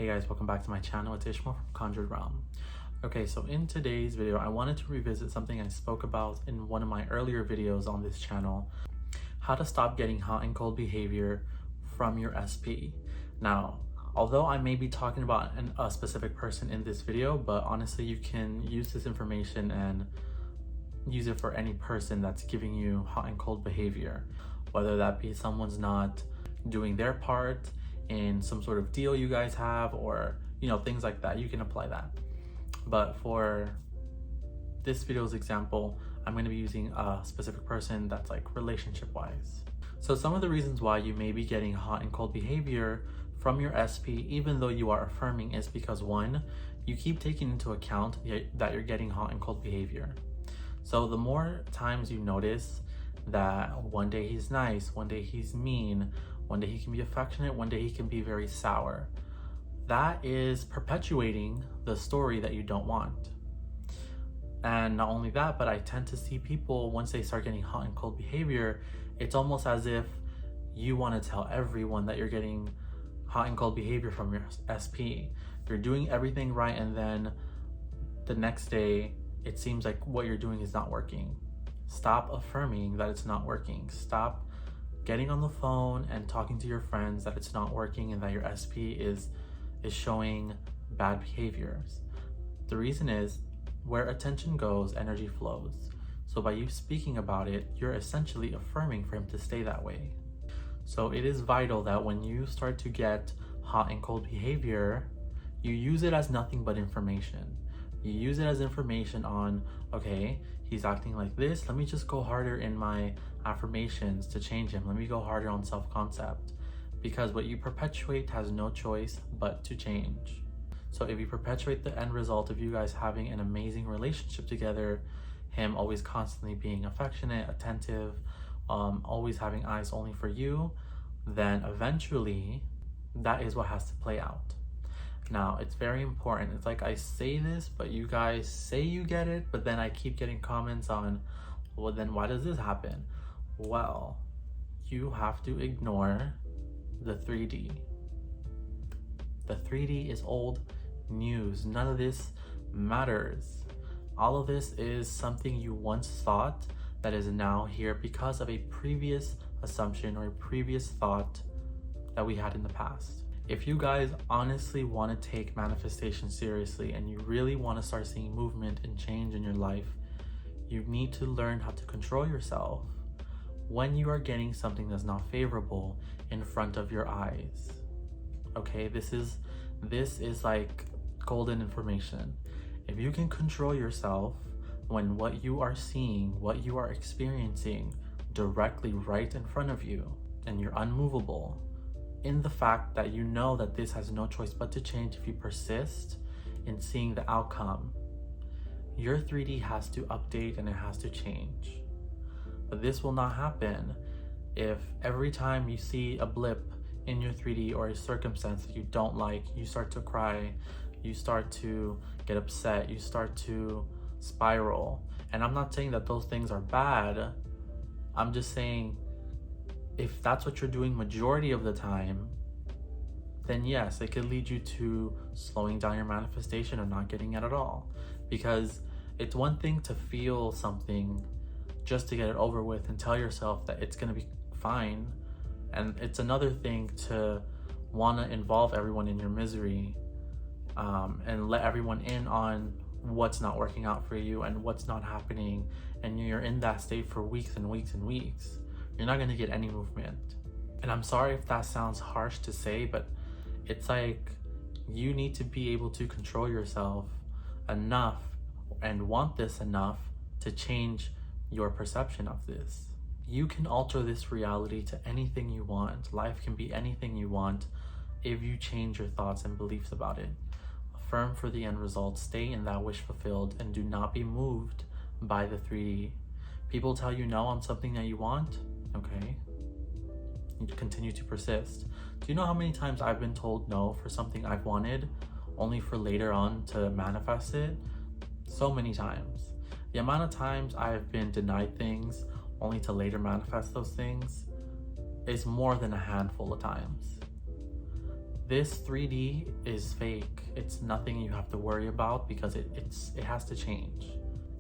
Hey guys, welcome back to my channel. It's Ishmael from Conjured Realm. Okay, so in today's video, I wanted to revisit something I spoke about in one of my earlier videos on this channel, how to stop getting hot and cold behavior from your SP. Now, although I may be talking about a specific person in this video, but honestly, you can use this information and use it for any person that's giving you hot and cold behavior, whether that be someone's not doing their part in some sort of deal you guys have, or things like that. You can apply that. But for this video's example, I'm going to be using a specific person that's like relationship wise. So some of the reasons why you may be getting hot and cold behavior from your SP even though you are affirming is because, one, you keep taking into account that you're getting hot and cold behavior. So the more times you notice that one day he's nice, one day he's mean, one day he can be affectionate, one day he can be very sour, that is perpetuating the story that you don't want. And not only that, but I tend to see people, once they start getting hot and cold behavior, it's almost as if you want to tell everyone that you're getting hot and cold behavior from your SP. You're doing everything right, and then the next day it seems like what you're doing is not working. Stop affirming that it's not working. Stop getting on the phone and talking to your friends that it's not working and that your SP is showing bad behaviors. The reason is, where attention goes, energy flows. So by you speaking about it, you're essentially affirming for him to stay that way. So it is vital that when you start to get hot and cold behavior, you use it as nothing but information. You use it as information on, okay, he's acting like this, let me just go harder in my affirmations to change him. Let me go harder on self-concept. Because what you perpetuate has no choice but to change. So if you perpetuate the end result of you guys having an amazing relationship together, him always constantly being affectionate, attentive, always having eyes only for you, then eventually that is what has to play out. Now, it's very important. It's like I say this, but you guys say you get it, but then I keep getting comments on, well, then why does this happen? Well, you have to ignore the 3D. The 3D is old news. None of this matters. All of this is something you once thought that is now here because of a previous assumption or a previous thought that we had in the past. If you guys honestly want to take manifestation seriously and you really want to start seeing movement and change in your life, you need to learn how to control yourself when you are getting something that's not favorable in front of your eyes. Okay, this is like golden information. If you can control yourself when what you are seeing, what you are experiencing directly right in front of you, and you're unmovable in the fact that you know that this has no choice but to change if you persist in seeing the outcome, your 3D has to update and it has to change. But this will not happen if every time you see a blip in your 3D or a circumstance that you don't like, you start to cry, you start to get upset, you start to spiral. And I'm not saying that those things are bad. I'm just saying, if that's what you're doing majority of the time, then yes, it could lead you to slowing down your manifestation or not getting it at all. Because it's one thing to feel something just to get it over with and tell yourself that it's going to be fine, and it's another thing to want to involve everyone in your misery and let everyone in on what's not working out for you and what's not happening, and you're in that state for weeks and weeks and weeks. You're not going to get any movement. And I'm sorry if that sounds harsh to say, but it's like you need to be able to control yourself enough and want this enough to change your perception of this. You can alter this reality to anything you want. Life can be anything you want if you change your thoughts and beliefs about it. Affirm for the end result, stay in that wish fulfilled, and do not be moved by the 3D. People tell you no on something that you want, okay? You continue to persist. Do you know how many times I've been told no for something I've wanted, only for later on to manifest it? So many times. The amount of times I've been denied things only to later manifest those things is more than a handful of times. This 3D is fake. It's nothing you have to worry about because it has to change.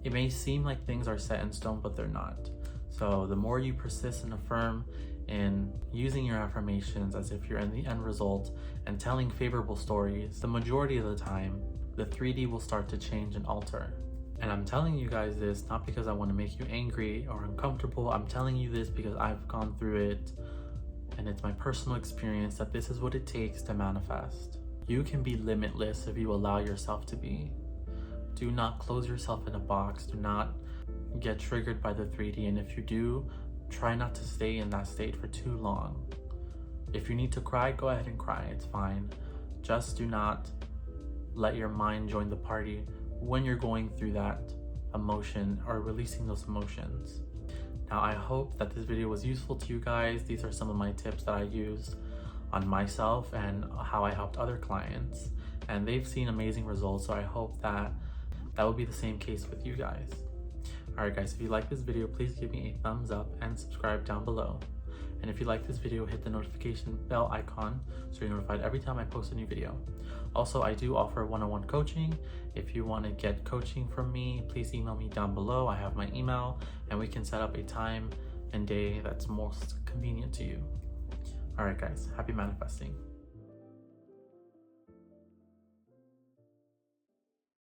It may seem like things are set in stone, but they're not. So the more you persist and affirm in using your affirmations as if you're in the end result and telling favorable stories, the majority of the time, the 3D will start to change and alter. And I'm telling you guys this not because I want to make you angry or uncomfortable. I'm telling you this because I've gone through it, and it's my personal experience that this is what it takes to manifest. You can be limitless if you allow yourself to be. Do not close yourself in a box. Do not get triggered by the 3D. And if you do, try not to stay in that state for too long. If you need to cry, go ahead and cry. It's fine. Just do not let your mind join the party when you're going through that emotion or releasing those emotions. Now, I hope that this video was useful to you guys. These are some of my tips that I use on myself and how I helped other clients, and they've seen amazing results. So I hope that will be the same case with you guys. All right, guys, if you like this video, please give me a thumbs up and subscribe down below. And if you like this video, hit the notification bell icon so you're notified every time I post a new video. Also, I do offer one-on-one coaching. If you want to get coaching from me, please email me down below. I have my email, and we can set up a time and day that's most convenient to you. All right, guys, happy manifesting.